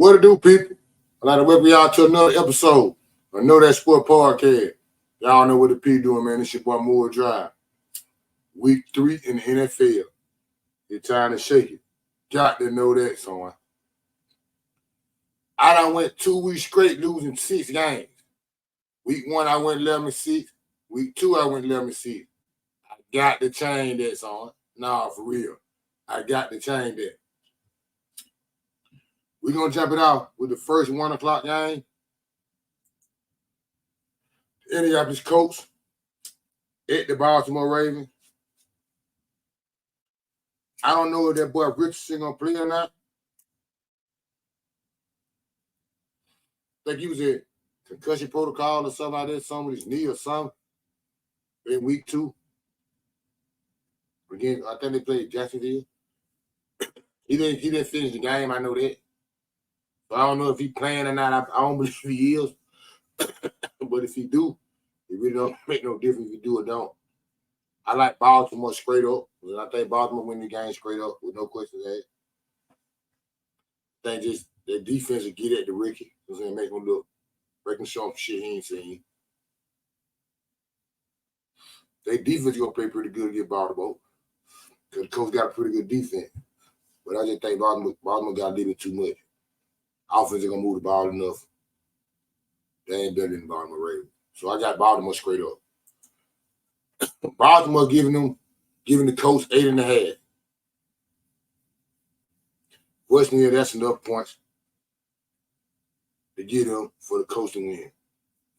What to do, people? I'd like to welcome y'all to another episode of Know That Sport Podcast. Y'all know what the P doing, man. It's your boy Moore Drive. Week 3 in the NFL. It's time to shake it. Got to know that, son. I done went 2 weeks straight losing 6 games. Week 1, I went 11-6. Week 2, I went 11-6. I got to change that, son. Nah, for real. I got to change that. We're going to jump it off with the first 1 o'clock game. Indianapolis Colts at the Baltimore Ravens. I don't know if that boy Richardson going to play or not. I think he was at concussion protocol or something like that, something with his knee or something in week 2. Again, I think they played Jacksonville. He didn't finish the game, I know that. So I don't know if he's playing or not. I don't believe he is. But if he do, it really don't make no difference if you do or don't. I like Baltimore straight up. I think Baltimore win the game straight up with no questions asked. I think just their defense will get at the Ricky. You know what I'm saying? Make him look, breaking show him shit he ain't seen. Their defense gonna play pretty good against Baltimore. Because the coach got a pretty good defense. But I just think Baltimore got a little bit too much. Offense ain't gonna move the ball enough. They ain't better than the Baltimore Ravens. So I got Baltimore straight up. Baltimore giving the Colts 8.5. Questioning if that's enough points to get them for the Colts to win.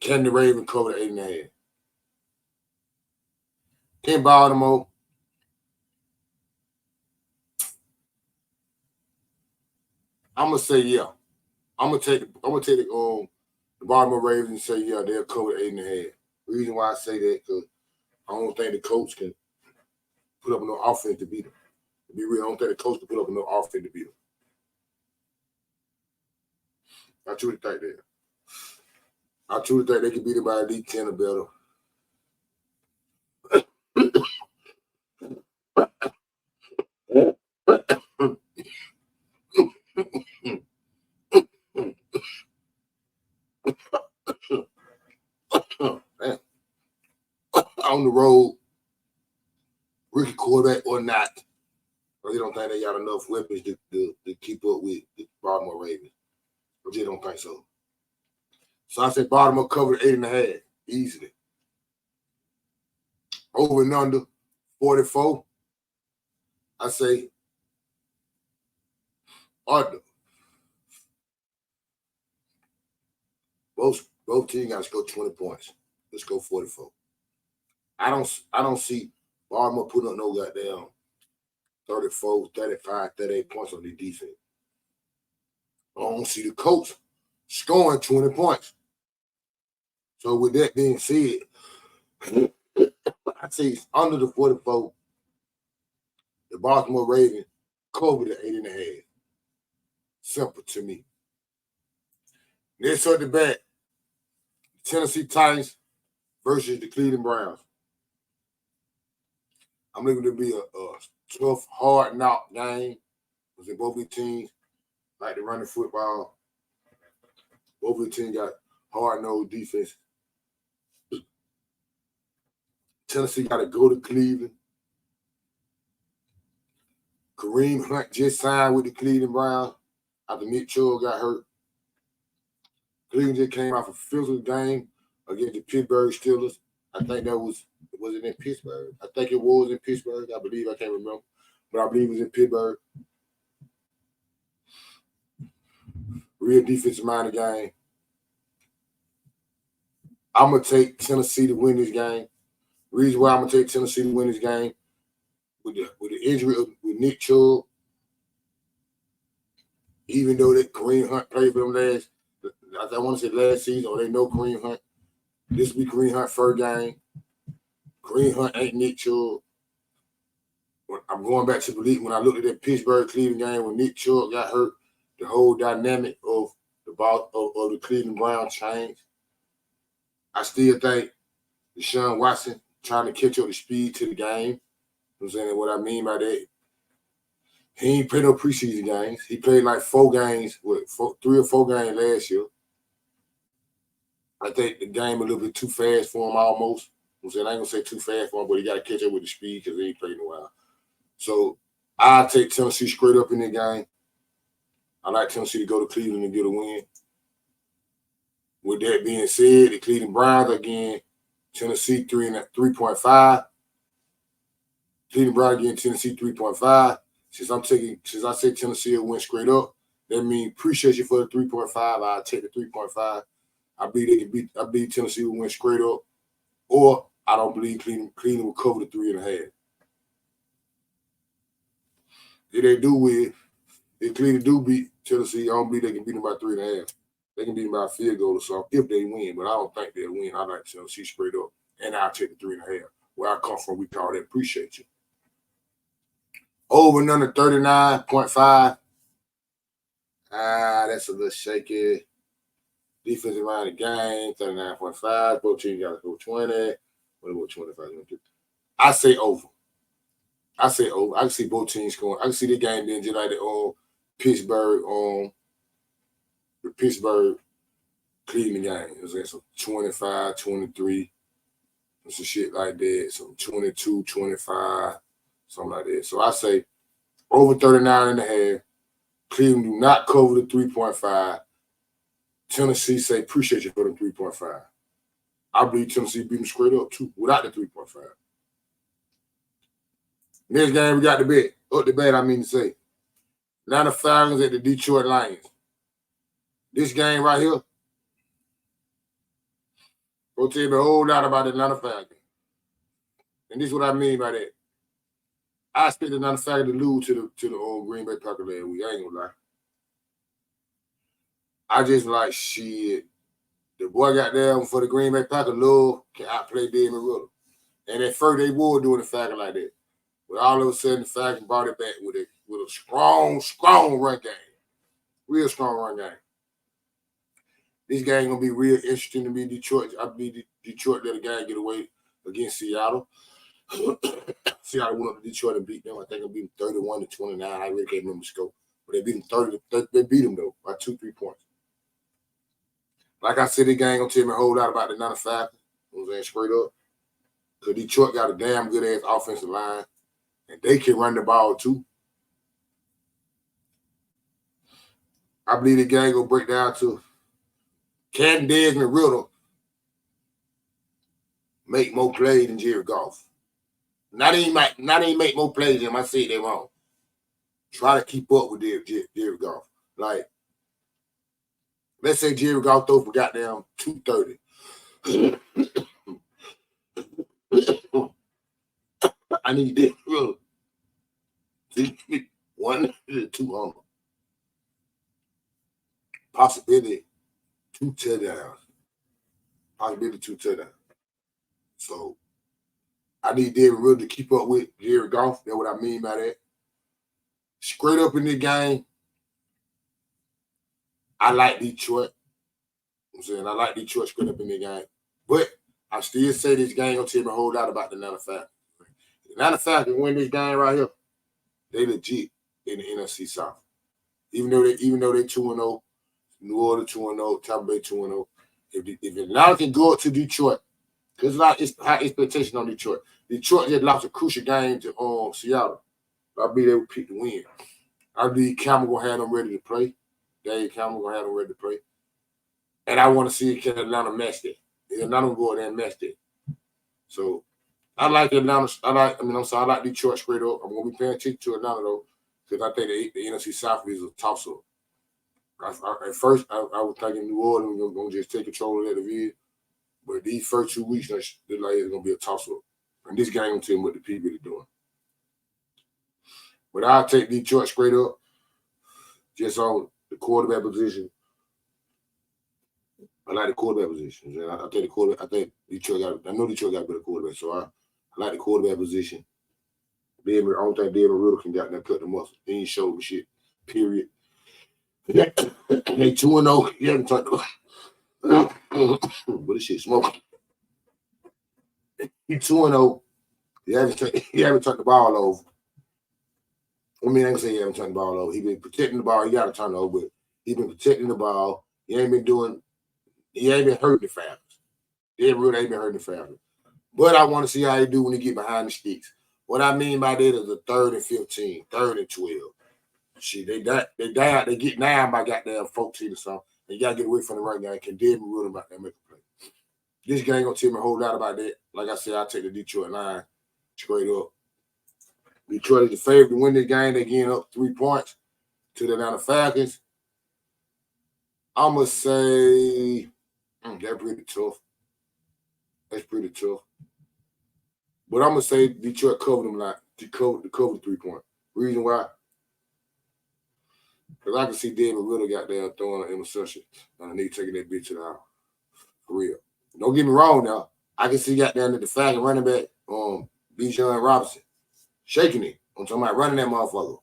Can the Ravens cover the 8.5? In Baltimore, I'm gonna say yeah. I'm gonna take the Baltimore Ravens and say yeah, they'll cover the 8.5. The reason why I say that because I don't think the Colts can put up enough offense to beat them. To be real, I don't think the Colts can put up enough offense to beat them. I truly think that. I truly think they can beat them by at least 10 or better. On the road, rookie quarterback or not, I really don't think they got enough weapons to keep up with the Baltimore Ravens. I just don't think so. So I said Baltimore covered 8.5 easily. Over and under 44. I say under. Both teams got to score 20 points. Let's go 44. I don't see Baltimore putting up no goddamn 34, 35, 38 points on the defense. I don't see the Colts scoring 20 points. So with that being said, I say it's under the 44. The Baltimore Ravens cover the 8.5. Simple to me. Next up the bat, Tennessee Titans versus the Cleveland Browns. I'm looking to be a tough, hard knock game. Because both of the teams like to run the football. Both of the teams got hard-nosed defense. Tennessee got to go to Cleveland. Kareem Hunt just signed with the Cleveland Browns after Nick Chubb got hurt. Cleveland just came off a physical game against the Pittsburgh Steelers. I think that was it in Pittsburgh? I think it was in Pittsburgh. I believe, I can't remember. But I believe it was in Pittsburgh. Real defensive-minded game. I'm going to take Tennessee to win this game. The reason why I'm going to take Tennessee to win this game, with the injury with Nick Chubb, even though that Kareem Hunt played for them I want to say last season, or they know Kareem Hunt. This will be Kareem Hunt's first game. Kareem Hunt ain't Nick Chubb. I'm going back to believe when I looked at that Pittsburgh-Cleveland game when Nick Chubb got hurt, the whole dynamic of the Cleveland Browns changed. I still think Deshaun Watson trying to catch up the speed to the game. You know what I'm saying? What I mean by that, He ain't played no preseason games. He played like 4 games, 3 or 4 games last year. I think the game a little bit too fast for him almost. I ain't gonna say too fast for him, but he got to catch up with the speed because he ain't played in a while. So I'll take Tennessee straight up in the game. I like Tennessee to go to Cleveland and get a win. With that being said, the Cleveland Browns again, Tennessee 3.5. Cleveland Browns again, Tennessee 3.5. Since I said Tennessee will win straight up, that means appreciate you for the 3.5. I'll take the 3.5. I believe Tennessee will win straight up, or I don't believe Cleveland will cover the 3.5. If Cleveland do beat Tennessee, I don't believe they can beat them by 3.5. They can beat them by a field goal or something if they win, but I don't think they'll win. I like Tennessee straight up, and I'll take the 3.5. Where I come from, we call that appreciate you. Over and under 39.5. That's a little shaky. Defensive line of the game, 39.5. Both teams got to go 20. What about 25? I say over. I can see both teams scoring. I can see the game being just like the Pittsburgh Cleveland game. It was like some 25, 23, some shit like that. Some 22, 25, something like that. So I say over 39.5. Cleveland do not cover the 3.5. Tennessee say appreciate you for the 3.5. I believe Tennessee beat them straight up too without the 3.5. Next game we got the bet. Up the bet, I mean to say. Atlanta Falcons at the Detroit Lions. This game right here, go tell me a whole lot about the Atlanta Falcons. And this is what I mean by that. I expect the Atlanta Falcons to lose to the old Green Bay Packers last week. I ain't gonna lie. I just like shit. The boy got there for the Green Bay Packers. Love can outplay David Riddle. And at first they were doing the Falcons like that. But all of a sudden the Falcons brought it back with a strong run game. Real strong run game. This game gonna be real interesting to me. Detroit. I believe Detroit let a game get away against Seattle. Seattle went up to Detroit and beat them. I think they beat them 31-29. I really can't remember the score. But they beat them 30. They beat them though by 2-3 points. Like I said, the game gonna tell me a whole lot about the Atlanta Falcons. You know what I'm saying? Straight up. Because Detroit got a damn good ass offensive line. And they can run the ball too. I believe the game gonna break down to can Desmond Riddle make more plays than Jared Goff? Not even make more plays than him. I say they wrong. Try to keep up with Jared Goff. Like, let's say Jared Goff throw for goddamn 230. I need Desmond Riddle. 1 to 200. Possibility 2 touchdowns. Possibility 2 touchdowns. So I need David Riddle to keep up with Jared Goff. That's what I mean by that. Straight up in this game, I like Detroit. I'm saying I like Detroit straight up in this game. But I still say this game gonna tell me a whole lot about the Atlanta Falcons. The Atlanta Falcons win this game right here. They legit in the NFC South. Even though they 2-0, New Orleans 2-0, Tampa Bay 2-0. If Atlanta can go up to Detroit, because it's high expectation on Detroit. Detroit just lost a crucial game to Seattle. I believe they would pick the win. I believe Campbell gonna have them ready to play. Dave Campbell gonna have them ready to play. And I want to see can Atlanta match that. Atlanta will go there and match that. So I like Atlanta. I like Detroit straight up. I'm gonna be paying attention to Atlanta though, because I think the NFC South is a toss-up. At first, I was thinking New Orleans was gonna just take control of that division, but these first 2 weeks, it's gonna be a toss-up. And this game will tell me what the people are doing. But I'll take Detroit straight up, just on the quarterback position. I like the quarterback position. I think Detroit got. I know Detroit got a better quarterback, so I like the quarterback position. I don't think David Riddle can cut the muscle. He ain't showed me shit. Period. They 2-0. He haven't touched but this shit smoking. He 2-0. He haven't turned the ball over. I mean, I ain't gonna say he haven't turned the ball over. He been protecting the ball. He got to turn it over, but he been protecting the ball. He ain't been hurting the Falcons. They really ain't been hurting the Falcons. But I want to see how he do when he get behind the sticks. What I mean by that is a 3rd and 15, 3rd and 12. Shit, they get down by goddamn 14 or something. And you gotta get away from the run game. Can Devin run about that make a play? This game gonna tell me a whole lot about that. Like I said, I'll take the Detroit line straight up. Detroit is the favorite to win this game. They getting up 3 points to the Atlanta Falcons. I'm gonna say that's pretty tough. That's pretty tough. But I'm gonna say Detroit covered them like to cover the 3 point. Reason why? Because I can see David Riddle got there throwing an interception and I need taking that bitch to the house. For real. Don't get me wrong now. I can see got down at the Falcon running back, Bijan Robinson, shaking it. I'm talking about running that motherfucker.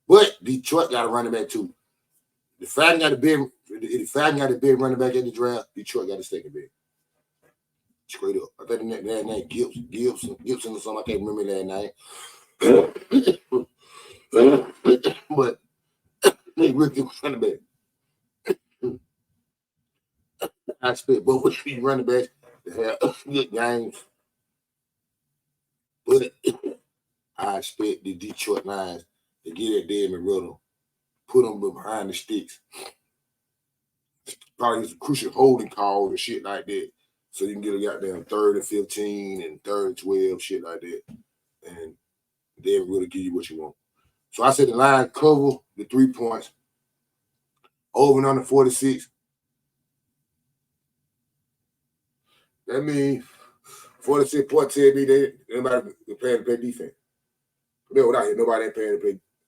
But Detroit got a running back too. The Falcon got a big running back at the draft. Detroit got a second big. Straight up. I think that name Gibson or something. I can't remember that name. But they really good running back. I expect both of these running backs to have good games. But I expect the Detroit Lions to get at Desmond Riddle, put them behind the sticks. Probably some crucial holding calls and shit like that. So you can get a goddamn 3rd and 15 and 3rd and 12, shit like that. And they'll really give you what you want. So I said the line cover the 3 points. Over and under 46. That means 46 points tell me nobody planning to play defense. That's what I hear. Nobody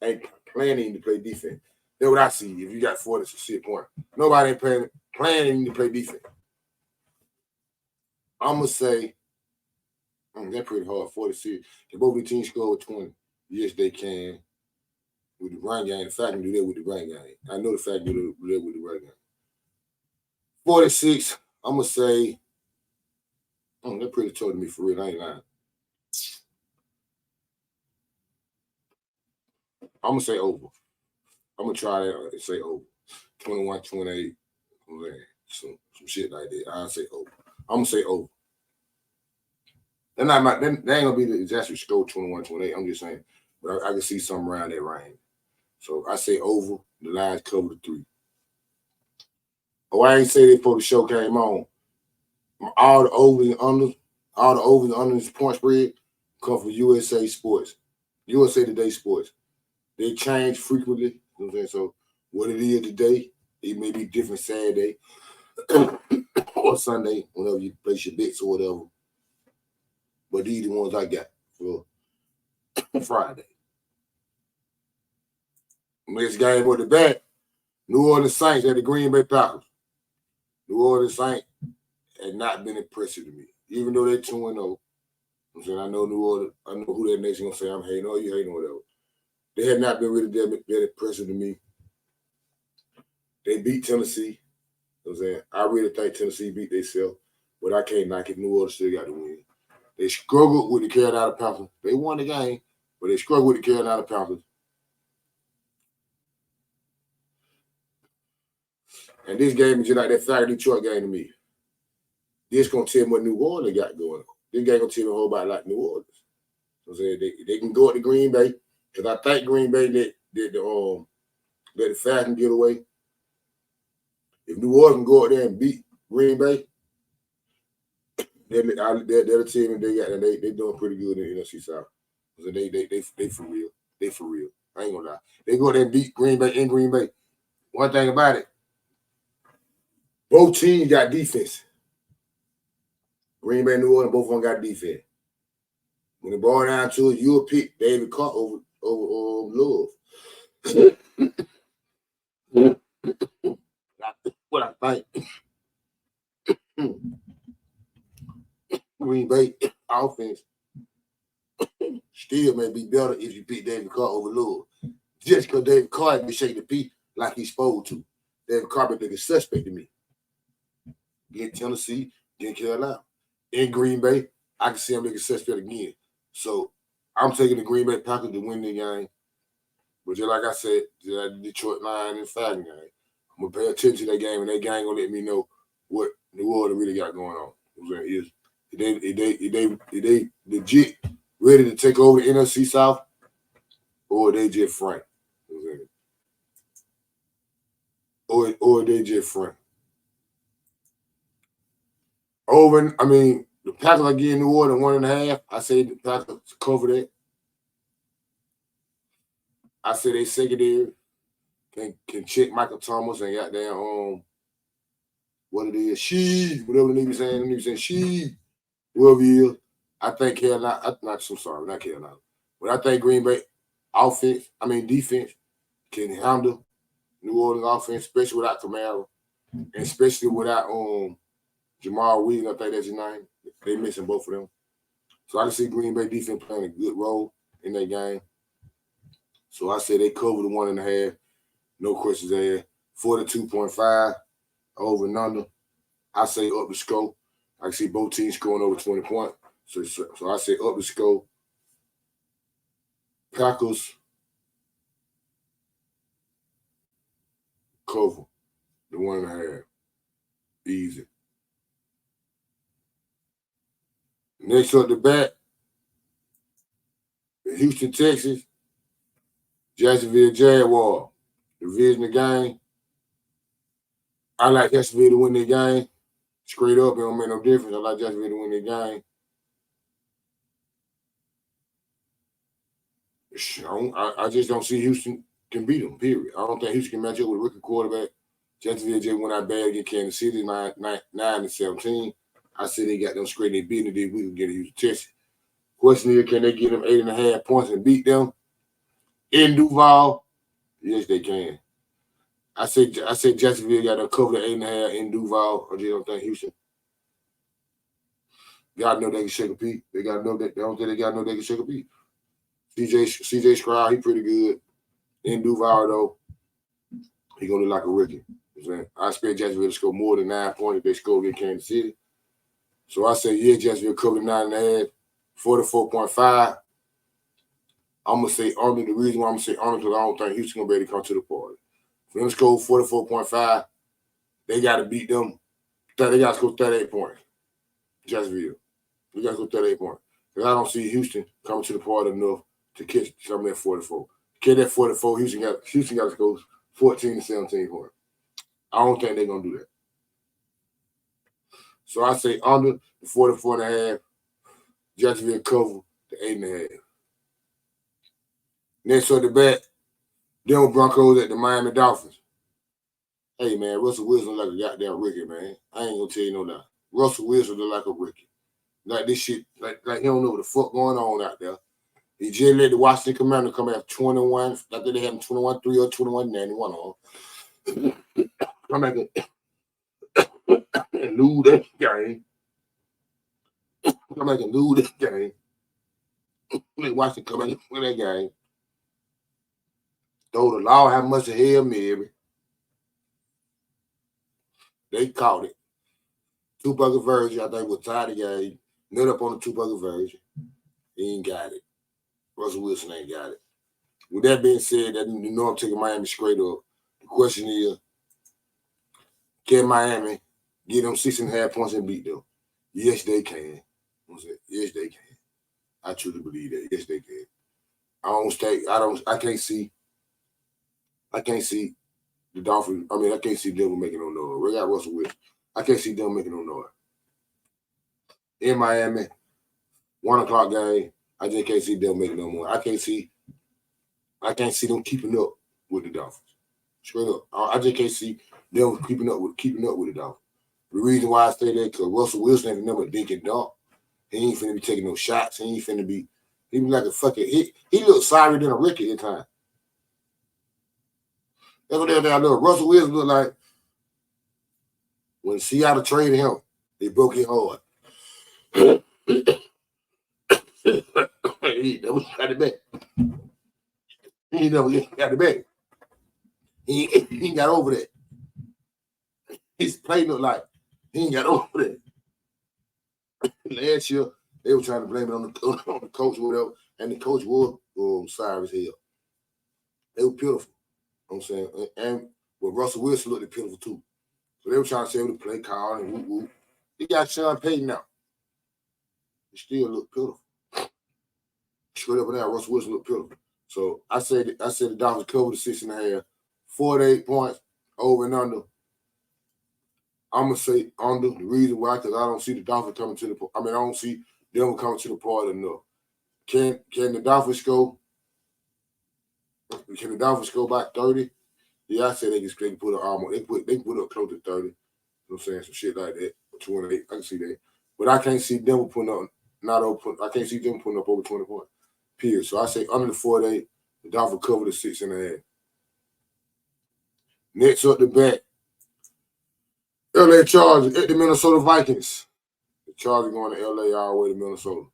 ain't planning to play defense. That's what I see. If you got 46 points, nobody ain't planning to play defense. I'm gonna say that's pretty hard. 46. Can both the teams score with 20? Yes, they can. With the run game, the Falcons do that with the run game. I know the Falcons do that with the run game. 46. I'm gonna say. They're pretty tough to me for real. I ain't lying. I'm gonna say over. I'm gonna try that and say over. 21, 28. Some shit like that. I'll say over. I'm gonna say over. They ain't gonna be the exact score 21, 28. I'm just saying. But I can see something around that range. So I say over. The lines cover the 3. Oh, I ain't say that before the show came on. All the overs and unders point spread come from USA Sports. USA Today Sports. They change frequently. You know what I'm saying? So what it is today, it may be different Saturday or Sunday, whenever you place your bets or whatever. But these are the ones I got for Friday. Next game with the back, New Orleans Saints at the Green Bay Packers. New Orleans Saints had not been impressive to me, even though they're 2-0. I'm saying I know New Orleans, I know who that nation gonna say I'm hating on, you hating on whatever. They had not been really that impressive to me. They beat Tennessee. You know what I'm saying? I really think Tennessee beat themselves, but I can't knock it. New Orleans still got to win. They struggled with the Carolina Panthers. They won the game, but they struggled with the Carolina Panthers. And this game is just like that Falcon Detroit game to me. This gonna tell me what New Orleans got going on. This game gonna tell me a whole lot like New Orleans. So I'm saying they can go up to Green Bay because I think Green Bay let the Falcons get away. If New Orleans can go out there and beat Green Bay, they're the team and they doing pretty good in the NFC South. So they for real. They for real. I ain't gonna lie. They go there and beat Green Bay in Green Bay. One thing about it, both teams got defense. Green Bay and New Orleans, both of them got defense. When the ball down to it, you'll pick David Carr over Love. What I think. Green Bay offense still may be better if you pick David Carr over Love. Just because David Carr be shaking the P like he's supposed to. David Carr be looking suspect to me. Get Tennessee, get Carolina. In Green Bay, I can see him looking suspect again. So I'm taking the Green Bay Packers to win the game. But just like I said, just like the Detroit Lions and Falcons game, I'm gonna pay attention to that game, and that game gonna let me know what New Orleans really got going on. Is they legit ready to take over the NFC South, or they just frank? Or they just frank. Over, I mean, the Packers are getting New Orleans 1.5. I say the Packers cover that. I say they secondary can check Michael Thomas and got their what it is, whatever the nigga saying, whoever he is. I think Carolina, not Carolina, but I think Green Bay defense can handle New Orleans offense, especially without Camaro, and especially without Jamal Williams. I think that's his name. They missing both of them. So I can see Green Bay defense playing a good role in that game. So I say they cover the 1.5. No questions there. 42.5 over and under. I say up the score. I can see both teams scoring over 20 points. So I say up the score. Packers cover the 1.5. Easy. Next up the bat, Houston, Texas, Jacksonville Jaguars. Division the game. I like Jacksonville to win the game. Straight up, it don't make no difference. I like Jacksonville to win the game. I just don't see Houston can beat them, period. I don't think Houston can match up with a rookie quarterback. Jacksonville just went out bad against Kansas City, 9-17. I say they got them straight. They beat them. We can get a Houston Texas. Question is, can they get them 8.5 points and beat them in Duval? Yes, they can. I say Jacksonville got to cover the 8.5 in Duval. I just don't think Houston. Gotta know they can shake a peak. They gotta know that. They don't think they gotta know they can shake a peak. CJ Stroud, he pretty good. In Duval though, he gonna look like a rookie. I expect Jacksonville to score more than 9 points if they score against Kansas City. So I say, yeah, Jacksonville cover 9.5, 44.5. I'm gonna say under. The reason why I'm gonna say under because I don't think Houston gonna be able to come to the party. For them to score 44.5, they gotta beat them. They gotta score 38 points. Jacksonville. We gotta go 38 points. Because I don't see Houston coming to the party enough to catch some of that 44. Catch that 44, Houston got to score 14 to 17 points. I don't think they're gonna do that. So I say under the 44.5, Jacksonville cover the 8.5. Next on the bat, Denver Broncos at the Miami Dolphins. Hey man, Russell Wilson look like a goddamn rookie, man. I ain't gonna tell you no lie. Russell Wilson look like a rookie. Like this shit, like he don't know what the fuck going on out there. He just let the Washington Commanders come out 21. I think they had 21-3 or 21-91 on. Come back and lose that game. Come back and lose that game. Let Washington come back and win that game. Though the law how much of Hail Mary. They caught it. Two-bucket version, I think, was tied the game. Nut up on the two-bucket version. He ain't got it. Russell Wilson ain't got it. With that being said, you know I'm taking Miami straight up. The question is, can Miami get them 6.5 points and beat them? Yes, they can. Yes, they can. I truly believe that. Yes, they can. I can't see the Dolphins. I mean, I can't see them making no noise. We got Russell Wilson. I can't see them making no noise. In Miami, 1 o'clock game, I just can't see them making no more. I can't see them keeping up with the Dolphins. Straight up. I just can't see them keeping up with the Dolphins. The reason why I say that, because Russell Wilson ain't never dink and dunk. He ain't finna be taking no shots. He be like a fucking he look sorry than a rookie at time. That's what I look. Russell Wilson look like when Seattle traded him, they broke his heart. He never got it back. He never got it back. He ain't got over that. His play looked like he ain't got over that. Last year, they were trying to blame it on the coach or whatever, and the coach was sorry as hell. They were pitiful. You know what I'm saying? And Russell Wilson looked pitiful too. So they were trying to say the play call and whoop whoop. He got Sean Payton now. He still looked pitiful. Straight up and down, Russell Wilson looked pitiful. So I said the Dolphins covered the 6.5, 4 to 8 points over and under. I'm gonna say under. The reason why, because I don't see the Dolphins coming to the. I don't see them coming to the party enough. Can the Dolphins go? Can the Dolphins go by 30? Yeah, I said they can put up almost. They put up close to 30. You know what I'm saying? Some shit like that. 28. I can see that. But I can't see them putting up I can't see them putting up over 20 points. Period. So I say under the 4 to 8, the Dolphins cover the 6.5. Next up the bat. LA Chargers at the Minnesota Vikings. The Chargers going to LA all the way to Minnesota.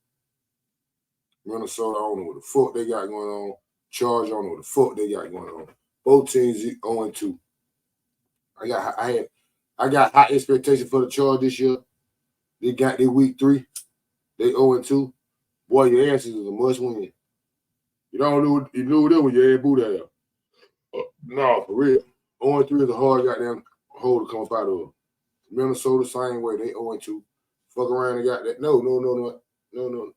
Minnesota, I don't know what the fuck they got going on. Chargers, I don't know what the fuck they got going on. Both teams 0-2. I got high expectations for the Chargers this year. They got their week 3. They 0-2. Boy, your asses is a must win. You know them when your ass boot out. No, for real. 0-3 is a hard goddamn hole to come up out of. Minnesota, same way. They 0-2. Fuck around and got that. No.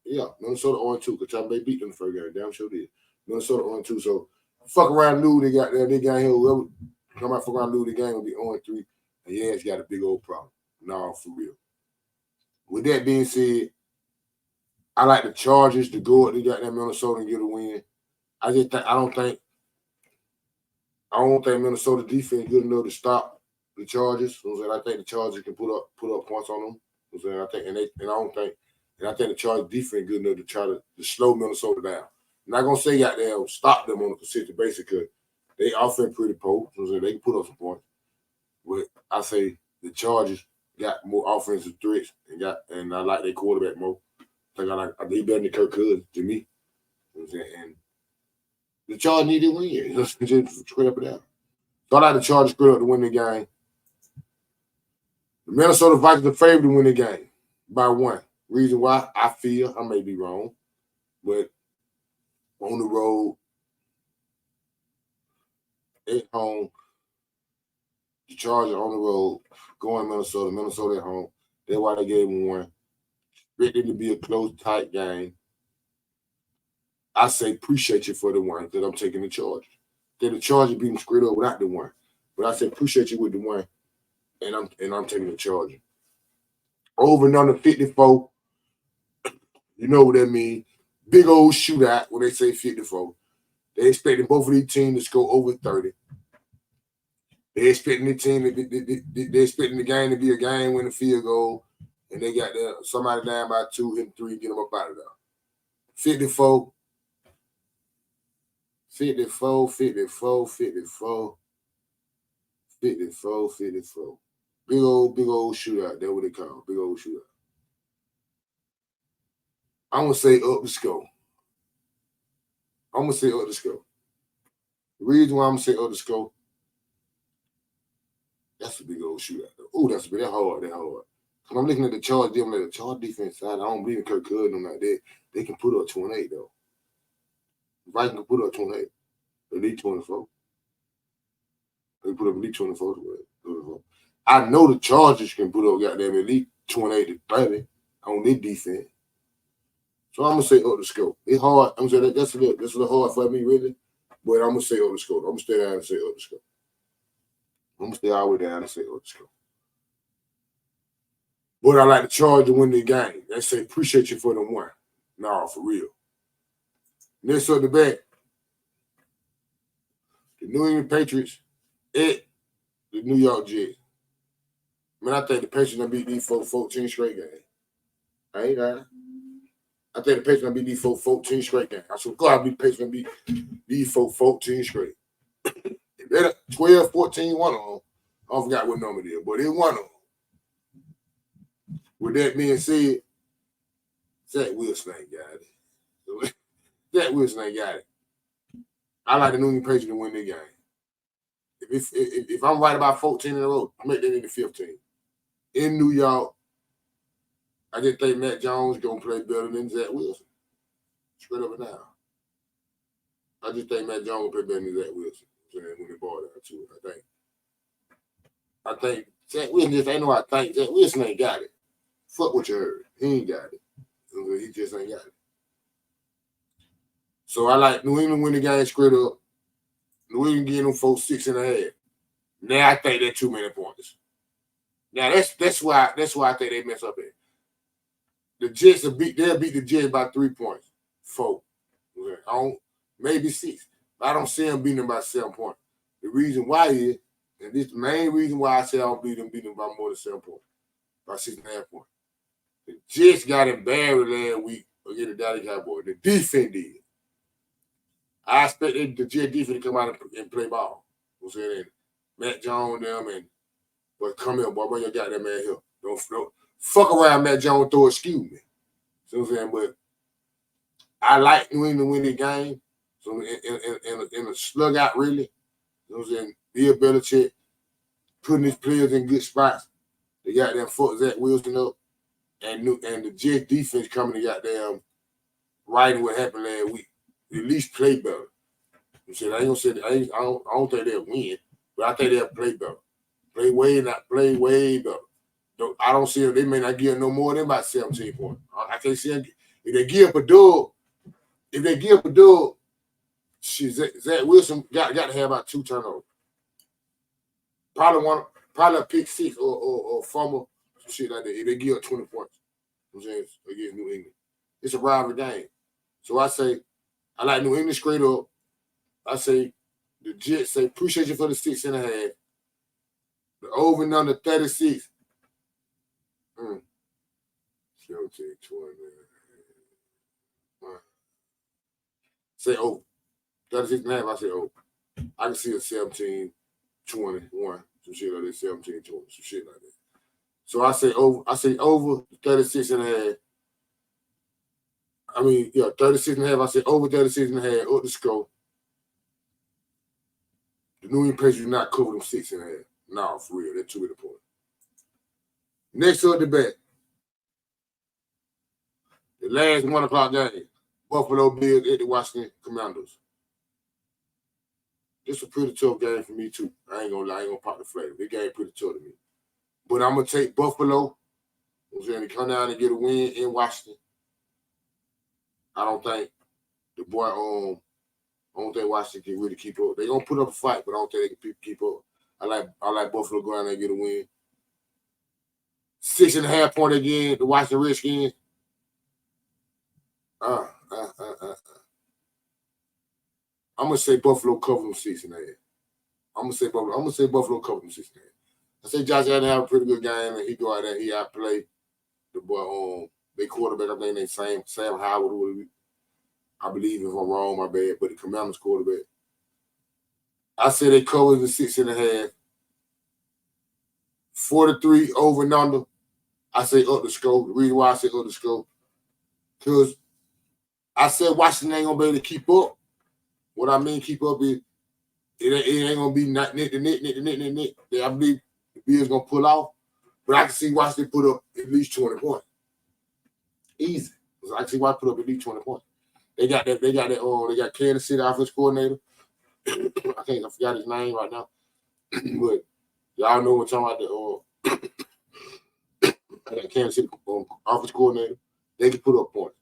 Yeah, Minnesota 0-2 because Tampa Bay beat them the first game. Damn sure did. Minnesota 0-2. So fuck around, knew they got there. They got here. Whoever come out, fuck around, knew the game will be 0-3. And yeah, it's got a big old problem. No, for real. With that being said, I like the Chargers to go up. They got that Minnesota and get a win. I don't think Minnesota defense good enough to stop the Chargers. I think the Chargers can put up points on them. I think the Chargers defense good enough to try to slow Minnesota down. I'm not gonna say goddamn stop them on a consistent basis because they offense pretty poor. They can put up some points. But I say the Chargers got more offensive threats and I like their quarterback more. He better than Kirk Cousins to me. And the Chargers need to win. Just straight up and down. So I like the Chargers straight up to win the game. The Minnesota Vikings are favored to win the game by 1. Reason why I feel, I may be wrong, but on the road, at home, the Chargers on the road, going Minnesota at home. That's why they gave them 1. Expected to be a close, tight game. I say appreciate you for the 1 because I'm taking the Chargers. Then the Chargers beat them straight up without the 1. But I say appreciate you with the 1, and I'm taking the Chargers. Over and under 54. You know what that means. Big old shootout when they say 54. They expecting both of these teams to score over 30. They expecting the team they expecting the game to be a game winning field goal, and they got somebody down by 2, hit 3, get them up out of there. 54. Big old shootout. That's what they call it. Big old shootout. I'm gonna say up the score. The reason why I'm gonna say up the score, that's a big old shootout. Oh, that's hard. Cause I'm looking at the Chargers, the Chargers defense side. I don't believe in Kirk Cousins like that. They can put up 28 though. The Vikings can put up 28. At least 24. They put up at least 24. I know the Chargers can put up goddamn at least 28 to 30 on their defense. So I'm gonna say up the score. It's hard. I'm saying that's a little hard for me, really. But I'm gonna say up the score. I'm gonna stay down and say up the score. I'm gonna stay all the way down and say up the score. But I like the Chargers to win the game. They say appreciate you for the 1. No, for real. Next up the back. The New England Patriots at the New York Jets. I think the Patriots gonna beat these 14 straight games. I ain't lying. I think the Patriots gonna beat these 14 straight games. I swear God, the Patriots gonna beat these 14 straight. 12, 14, one of them. I forgot what number it is, but it's one of them. With that being said, Zach Wilson ain't got it. Zach Wilson ain't got it. I like the New England Patriots to win the game. If I'm right about 14 in a row, I make that into 15. In New York, I just think Matt Jones gonna play better than Zach Wilson. Straight up and down. I just think Matt Jones will play better than Zach Wilson when they ball down to it. I think Zach Wilson just ain't no I think. Zach Wilson ain't got it. Fuck what you heard. He ain't got it. He just ain't got it. So I like New England win the game straight up. New England getting them folks 6.5. Now I think they're too many points. Now that's why I think they mess up at. The Jets they'll beat the Jets by 3 points. 4. Maybe 6. I don't see them beating them by 7 points. The reason why is, and this is the main reason why I say I don't beat them by more than 7 points. By 6.5 points. The Jets got embarrassed last week against the Dallas Cowboys. The defense did. I expect the Jets defense to come out and play ball. You know what I'm saying? Matt Jones them but come here, boy, bring your goddamn man here. Don't fuck around Matt Jones, throw excuse me. You know what I'm saying? But I like New England win the game. So in a slug out, really. You know what I'm saying? Bill Belichick putting his players in good spots. They got them fuck Zach Wilson up. And the Jets defense coming to goddamn right what happened last week. At least play better. You said I ain't gonna say that. I don't think they'll win, but I think they'll play better. Play way better. I don't see them. They may not give no more than about 17 points. I can't see them. If they give up a dub, Zach Wilson got to have about 2 turnovers. Probably a pick 6 or fumble, some shit like that. If they give up 20 points, you know what I'm saying, against New England, it's a rivalry game. So I say I like New England straight up. I say the Jets say appreciate you for the 6.5. The over and under 36. 17, 20. Say over. 36.5, I say over. I can see a 17, 21. Some shit like that. 17, 20. Some shit like that. So I say over. I say over 36.5. 36.5. I say over 36.5. Up the score. The New England Patriots do not cover them 6.5. No, for real. They're too many points. Next up the bet. The last 1 o'clock game. Buffalo Bills at the Washington Commanders. This is a pretty tough game for me, too. I ain't gonna lie. I ain't gonna pop the flag. This game pretty tough to me. But I'm gonna take Buffalo. I'm going to come down and get a win in Washington. I don't think I don't think Washington can really keep up. They're gonna put up a fight, but I don't think they can keep up. I like Buffalo going out there and get a win. 6.5 point again, the Washington Redskins. I'm gonna say Buffalo cover them 6.5. I'm gonna say Buffalo cover them 6.5. I say Josh Allen have a pretty good game, and he go out there and he outplay the boy their quarterback. I think they Sam Howard. I believe if I'm wrong, my bad, but the Commanders quarterback. I say they cover the 6.5. 43 over and under. I say up the score. The reason why I say up the score, because I said Washington ain't gonna be able to keep up. What I mean keep up is it ain't gonna be not nick. I believe the Bills gonna pull off, but I can see Washington put up at least 20 points. Easy. I can see why put up at least 20 points. They got Kansas City offense coordinator. I forgot his name right now. But y'all know what I'm talking about. The Kansas City offense coordinator. They can put up points.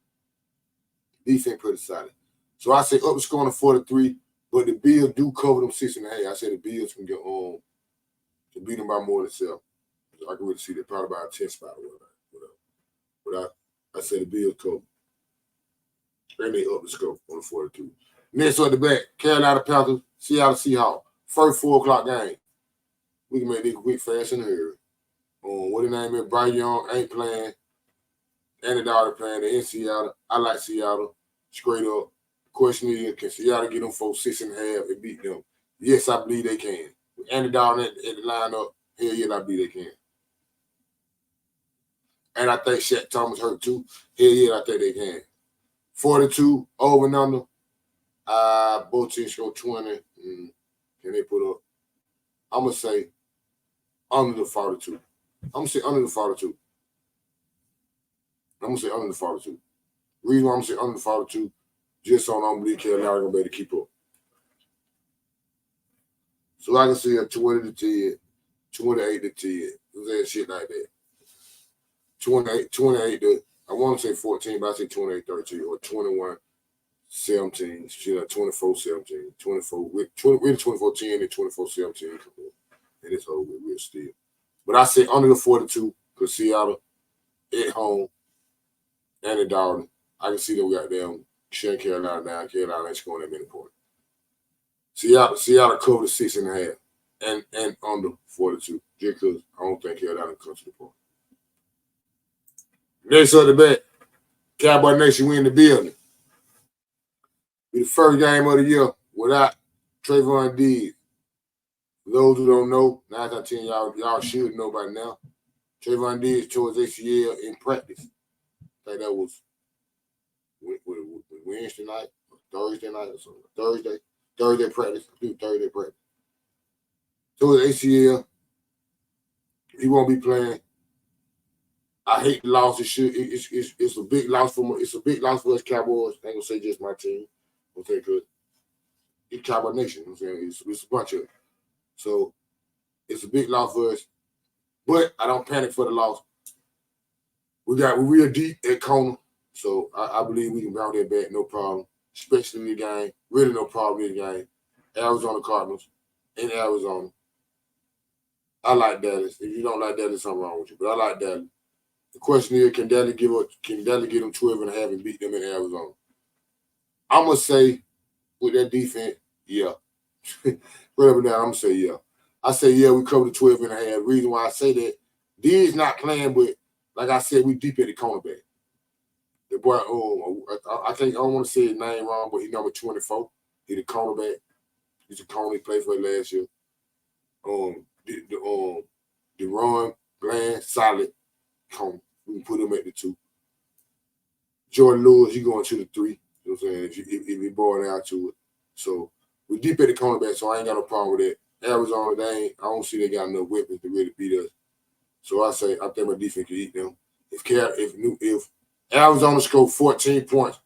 Defense pretty solid. So I say up the score on 43, but the Bills do cover them 6.5. I say the Bills can get to beat them by more than 7. So I can really see that probably about a 10 spot or whatever. But I say the Bills cover. And they up the score on the 42. Next on the back, Carolina Panthers, Seattle Seahawks. First 4 o'clock game. We can make this quick, fast, and hurry. What the name is? Bryce Young ain't playing. Andy Dalton playing. They're in Seattle. I like Seattle. Straight up. Question is, can Seattle get them for 6.5 and beat them? Yes, I believe they can. With Andy Dalton at the lineup, hell yeah, I believe they can. And I think Shaq Thomas hurt too. Hell yeah, I think they can. 42 over and under. Both teams score 20. Can they put up? I'm going to say under the 42. I'm going to say under the 42. Reason why I'm going to say under the 42, just so I don't believe Carolina going to be able to keep up. So I can see a 20-10, 28-10. That shit like that. 28 to, I want to say 14, but I say 28-13 or 21-17. Shit like 24-17. 24 with 24-10 and 24-17. And it's over with still. But I say under the 42 because Seattle at home and at Darwin. I can see them got them shutting Carolina down. Carolina ain't scoring that many points. Seattle covered 6.5 and under 42. Just because I don't think Carolina comes to the point. Next up the bet, Cowboy Nation win the building. Be the first game of the year without Trayvon Diggs. For those who don't know, 9 out of 10 y'all should know by now. Trayvon Diggs tore his ACL in practice. I think that was Wednesday night, or Thursday night, or something. Thursday practice. I think Thursday practice. Tore his ACL. He won't be playing. I hate the loss. It's a big loss for us Cowboys. I ain't gonna say just my team. Okay, good. It's Cowboy Nation. I'm saying it's a bunch of it. So it's a big loss for us. But I don't panic for the loss. We're real deep at corner. So I believe we can bounce that back, no problem. Especially in the game. Really no problem in the game. Arizona Cardinals in Arizona. I like Dallas. If you don't like Dallas, something wrong with you. But I like Dallas. The question is, can Dallas get them 12.5 and beat them in Arizona? I'm going to say, with that defense, yeah. Right up and down, I'm going to say yeah. I say, yeah, we cover the 12.5. Reason why I say that, D's not playing, but like I said, we deep at the cornerback. The boy, I don't want to say his name wrong, but he's number 24. He's the cornerback. He's a corner. He played for it last year. The run, Bland, solid corner. We can put him at the 2. Jordan Lewis, he going to the 3. You know what I'm saying? If he boiled out to it. So we deep at the cornerback, so I ain't got no problem with that. Arizona, I don't see they got enough weapons to really beat us. So I think my defense can eat them. If Arizona scored 14 points,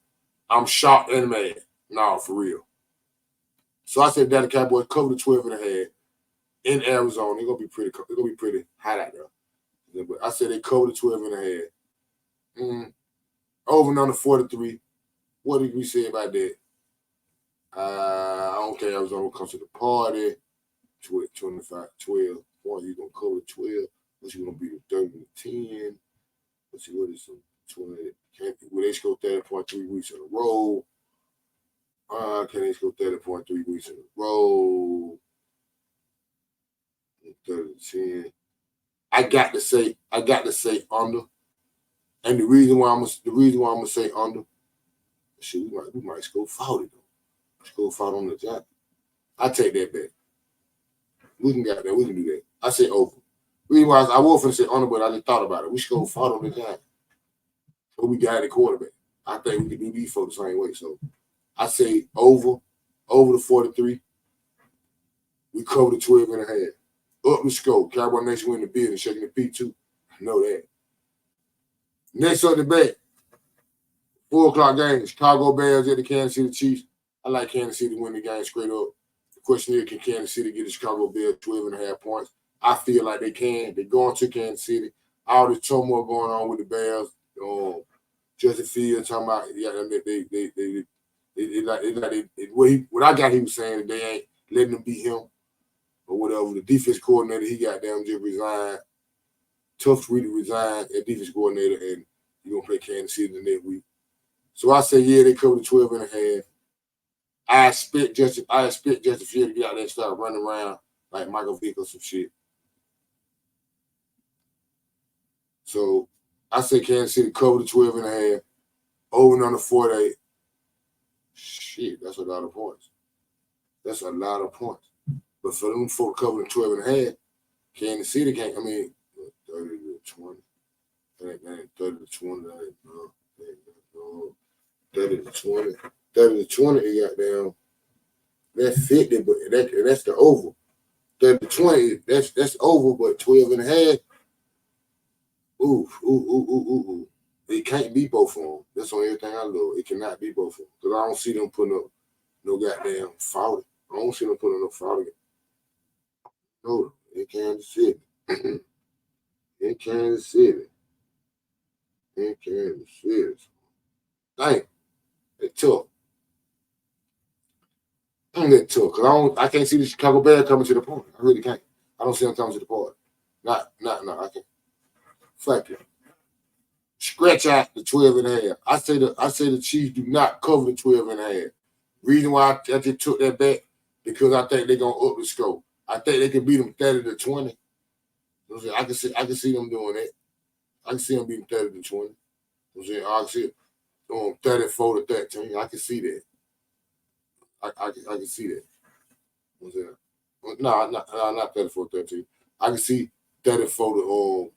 I'm shocked and mad. No, for real. So I said Dallas Cowboys cover the 12.5 in Arizona. It's gonna be pretty hot out there. But I said they cover the 12.5. Over and under 43. What did we say about that? I don't care. Arizona comes to the party. 25, 12. Boy, you gonna cover 12. What's you gonna be 30-10? Let's see what is some 20. Will they score 30.3 weeks in a row? Can they score 30.3 weeks in a row? 30-10. I got to say under. And the reason why I'm gonna say under, shit, we might score 40 though. Score 40 on the job. I take that back. We can do that. I say over. Reason why I was finna say under, but I just thought about it. We scored 40 on the job. So we got the quarterback. I think we can do these folks the same way. So I say over the 43. We cover the 12.5. Up the score. Cowboy Nation win the building, shaking the P2. I know that. Next up the bet. 4 o'clock game. Chicago Bears at the Kansas City Chiefs. I like Kansas City to win the game straight up. The question is, can Kansas City get the Chicago Bears 12.5 points? I feel like they can. They're going to Kansas City. All this turmoil going on with the Bears. Justin Fields talking about what I got he was saying that they ain't letting them beat him or whatever. The defense coordinator, he got them just resigned. Tough to really resign as defense coordinator, and you're gonna play Kansas City the next week. So I say, yeah, they cover the 12.5. I expect Justin Fields to get out there and start running around like Michael Vick or some shit. So I say Kansas City cover the 12.5. Over and under 48. Shit, that's a lot of points. But for them folk covering 12.5, Kansas City can't. 30-20. 30-20. 30-20. 30-20. It got down. That's 50, but that's the over. 30-20. That's over, but 12.5. Ooh. It can't be both of them. That's on everything I love. It cannot be both of them. Because I don't see them putting up no goddamn 40. I don't see them putting up 40. No, in Kansas City. In Kansas City. In Kansas City. Dang, they tough. They tough. Cause I can't see the Chicago Bears coming to the party. I really can't. I don't see them coming to the party. No, I can't. Fuck it. Scratch out the 12 and a half. I say the Chiefs do not cover the 12 and a half. Reason why I just took that bet, because I think they're gonna up the score. I think they can beat them 30-20. I can see them doing that. I can see them beating 30-20. I can see it 34-13. I can see that. I can see that. No, not 34-13. I can see 34-23.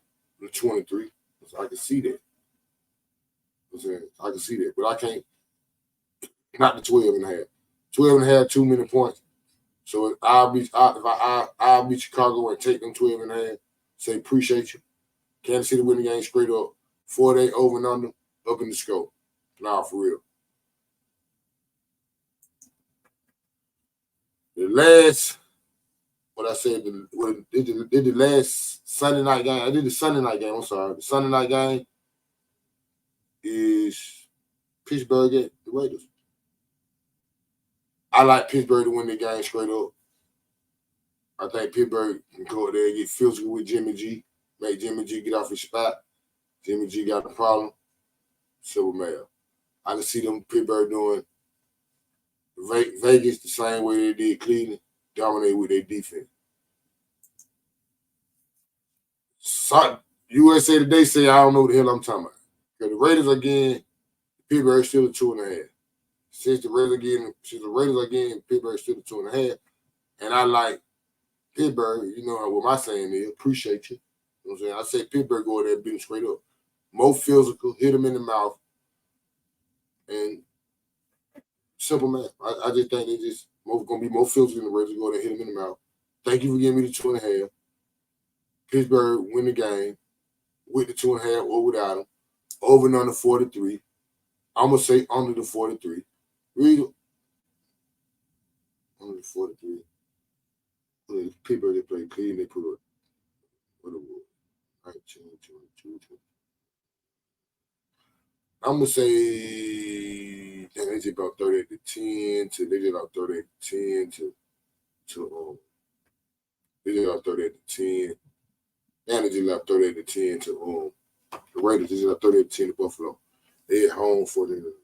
I can see that. I can see that, but I can't. Not the 12 and a half. 12 and a half, too many points. So I'll beat Chicago and take them 12 and a half. Say appreciate you. Kansas City win the game straight up. 4-day over and under, up in the scope. Nah, for real. The last, what I said, the last Sunday night game. I did the Sunday night game. I'm sorry. The Sunday night game is Pittsburgh at the Raiders. I like Pittsburgh to win the game straight up. I think Pittsburgh can go out there and get physical with Jimmy G. Make Jimmy G get off his spot. Jimmy G got a problem. Silver Mail. I can see them Pittsburgh doing Vegas the same way they did Cleveland, dominate with their defense. USA Today say I don't know what the hell I'm talking about. Because the Raiders again, Pittsburgh still a 2.5. Since the Raiders again, Pittsburgh still a 2.5. And I like Pittsburgh, you know what my saying is, appreciate you. You know what I'm saying? I say Pittsburgh go there and beat them straight up. More physical, hit them in the mouth. And simple math. I just think they just going to be more physical than the Raiders. Go there and hit them in the mouth. Thank you for giving me the 2.5. Pittsburgh win the game with the 2.5 or without them. Over and under 43. I'm going to say under the 43. Read under the 43. Pittsburgh, they play Cleveland, they put up what it was. 19, 22, 20. I'm going to say they did about 38-10 to they did about 38-10 to they did about 38-10. And they did about 38-10 to the Raiders. They did about 38-10 to Buffalo. They at home for the.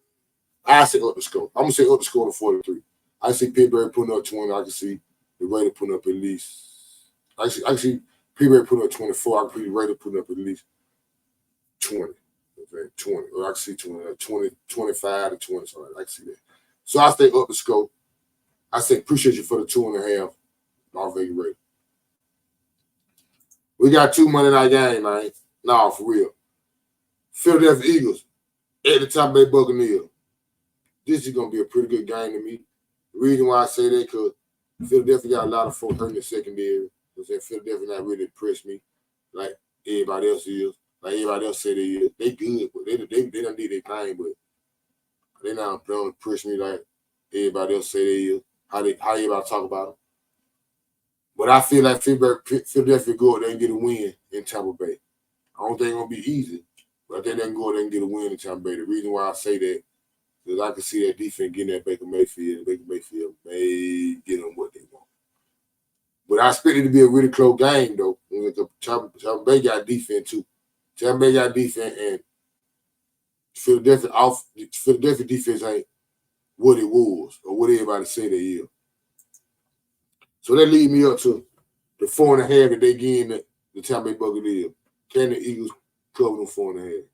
I say up the score. I'm gonna say up the score to 43. I see Pittsburgh putting up 20. I can see the Raiders putting up at least. I see Pittsburgh putting up 24. I can see the Raiders putting up at least 20. Okay, 20. Or I can see 20, 25 to 20. So I can see that. So I stay up the score. I say appreciate you for the 2.5. Las Vegas Raiders. We got 2 Monday night games, man. No, for real. Philadelphia Eagles at the Tampa Bay Buccaneers. This is going to be a pretty good game to me. The reason why I say that, because Philadelphia got a lot of folks hurt in the secondary. Philadelphia not really impressed me like everybody else is. Like everybody else say they is. They good, but they don't need their thing, but they don't impress me like everybody else say they is. How everybody talk about them. But I feel like Philadelphia go out there and get a win in Tampa Bay. I don't think it's going to be easy, but I think they can go out there and get a win in Tampa Bay. The reason why I say that is I can see that defense getting at Baker Mayfield. Baker Mayfield may get them what they want. But I expect it to be a really close game, though. Tampa Bay got defense, too. Tampa Bay got defense, and Philadelphia defense ain't what it was or what everybody say they is. So that leads me up to the 4.5 that they getting the Tampa Bay Buccaneers. Can the Eagles cover them 4.5?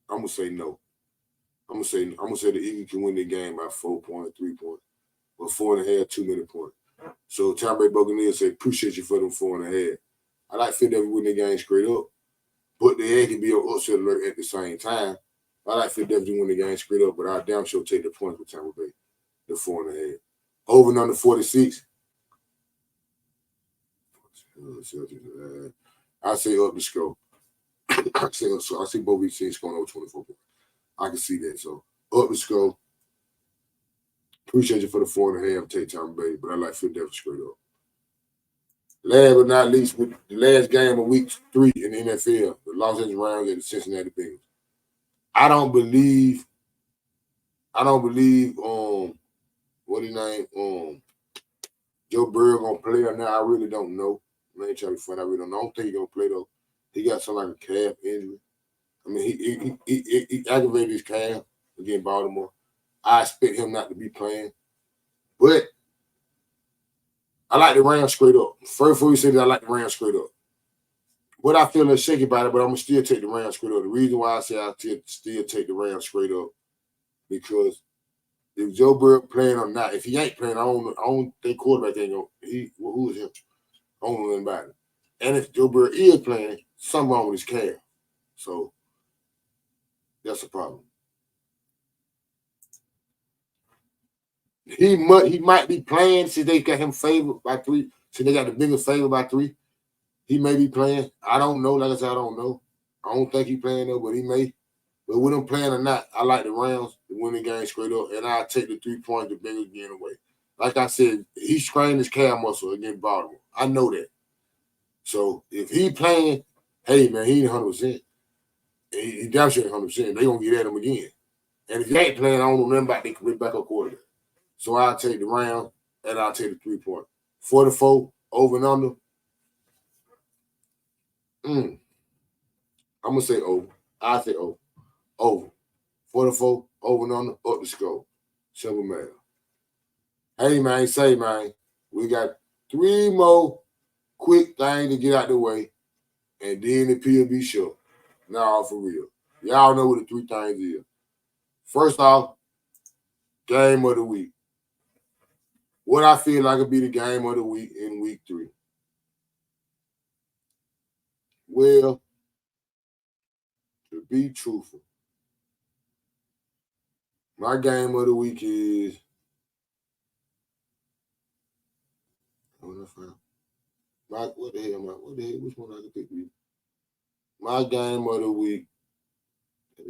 I'm gonna say no. I'm gonna say the Eagles can win the game by 4 points, 3 points, but 4.5 too many points. So Tampa Bay Buccaneers say appreciate you for them 4.5. I like Philadelphia win the game straight up, but they can be on upset alert at the same time. I like Philadelphia to win the game straight up, but I damn sure take the points with Tampa Bay. The 4.5. Over and under 46. I say up the score. I see both these teams scoring over 24 points. I can see that. So up the score. Appreciate you for the 4.5 take time, baby. But I like Philadelphia straight up. Last but not least, with the last game of week 3 in the NFL, the Los Angeles Rams and the Cincinnati Bengals. I don't believe what his name, Joe Burrow gonna play or not. I really don't know. I ain't trying to be funny. I really don't know. I don't think he's gonna play though. He got something like a calf injury. I mean, he aggravated his calf against Baltimore. I expect him not to be playing. But I like the Rams straight up. First, before you say that, I like the Rams straight up. What I feel is shaky about it, but I'm gonna still take the Rams straight up. The reason why I say I still take the Rams straight up because if Joe Burrow playing or not, if he ain't playing, I don't think quarterback ain't gonna. Who is him? I don't know nothing about it. And if Joe Burrow is playing, something wrong with his calf. So that's a problem. He might be playing since they got him favored by 3. Since they got the biggest favor by 3. He may be playing. I don't know. Like I said, I don't know. I don't think he's playing though, but he may. But with him playing or not, I like the Rams to win the game straight up, and I'll take the 3 points the Bengals getting away. Like I said, he strained his calf muscle against Baltimore. I know that. So if he playing, hey man, he ain't 100%. He damn sure ain't 100%. They gonna get at him again. And if he ain't playing, I don't know nothing about the backup quarterback. So I'll take the Rams and I'll take the 3 points. 44 over and under. I'm gonna say over. I say over. Over. 44 over and under up the score. Simple matter. Hey man, say man, we got 3 more quick things to get out the way, and then the PLB show. Nah, for real. Y'all know what the 3 things is. First off, game of the week. What I feel like would be the game of the week in week 3. Well, to be truthful, my game of the week is what the hell? Which one I can pick? My game of the week. I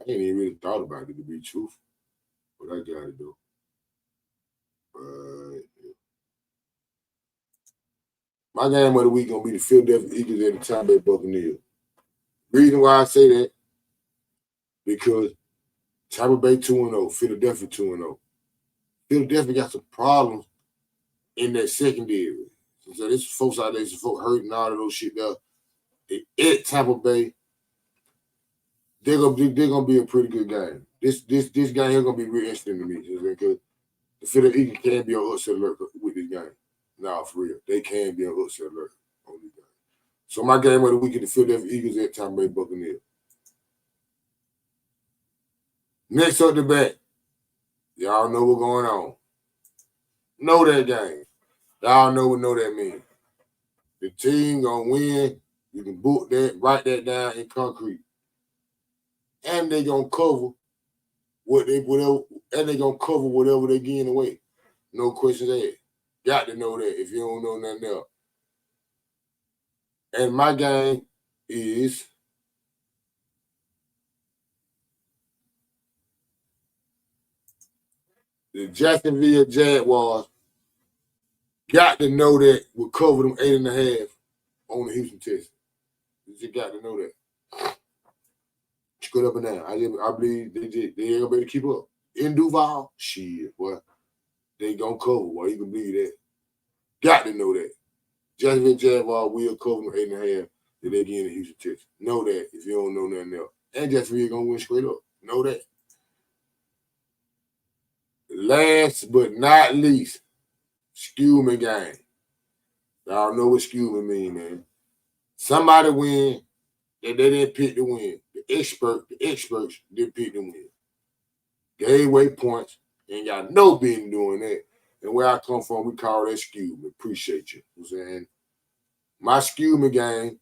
ain't even really thought about it to be truthful, but I got it though. My game of the week gonna be the Philadelphia Eagles and the Tampa Bay Buccaneers. Reason why I say that because Tampa Bay 2-0, Philadelphia 2-0. Philadelphia got some problems in that secondary. So there's folks out there, some folks hurting all of those shit there. At Tampa Bay, they're gonna be a pretty good game. This game here gonna be real interesting to me because the Philadelphia Eagles can be on upset alert with this game. Nah, for real, they can be on upset alert on this game. So my game of the week is the Philadelphia Eagles at Tampa Bay Buccaneers. Next up the bat, y'all know what's going on. Know that game. Y'all know what that means. The team gonna win. You can book that, write that down in concrete. And they gonna cover whatever they're getting away. No questions asked. Got to know that if you don't know nothing else. And my game is the Jacksonville Jaguars. Got to know that we'll cover them 8.5 on the Houston Texans. You just got to know that. Good up and down. I believe they ain't gonna be able to keep up. In Duval, shit, boy. They gonna cover, boy. You can believe that. Got to know that. Jacksonville Jaguars will cover them 8.5 that they get in the Houston Texans. Know that if you don't know nothing else. And Jacksonville gonna win straight up. Know that. Last but not least, Skewman game. Y'all know what Skewman mean, man. Somebody win that they didn't pick to win. The experts didn't pick to win. Gave away points. Ain't got no business doing that. And where I come from, we call that Skewman. Appreciate you. You know what I'm saying? My Skewman game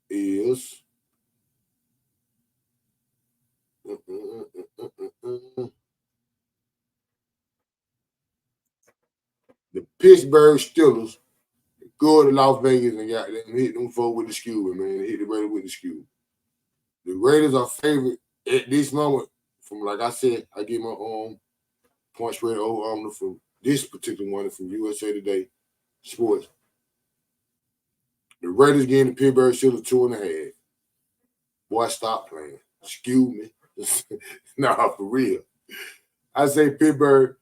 is the Pittsburgh Steelers go to Las Vegas and got them hit them folk with the Skewman, man. Hit the Raiders with the Skewman. The Raiders are favored at this moment from like I said, I get my point spread over from this particular one from USA Today Sports. The Raiders getting the Pittsburgh Steelers 2.5. Boy, stop playing. Excuse me. Nah, for real. I say Pittsburgh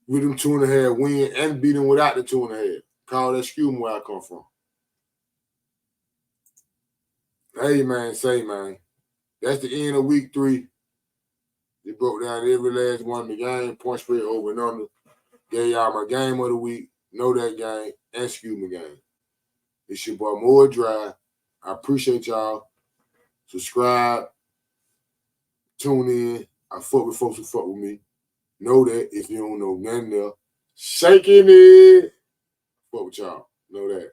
with them 2.5 win and beat them without the 2.5. Call that excuse me where I come from. Hey, man, man. That's the end of week 3. They broke down every last one of the game, point spread over and under. Gave y'all my game of the week, know that game, and excuse me game. It's your boy More Dry. I appreciate y'all. Subscribe. Tune in. I fuck with folks who fuck with me. Know that if you don't know nothing else. Shaking it. Fuck with y'all. Know that.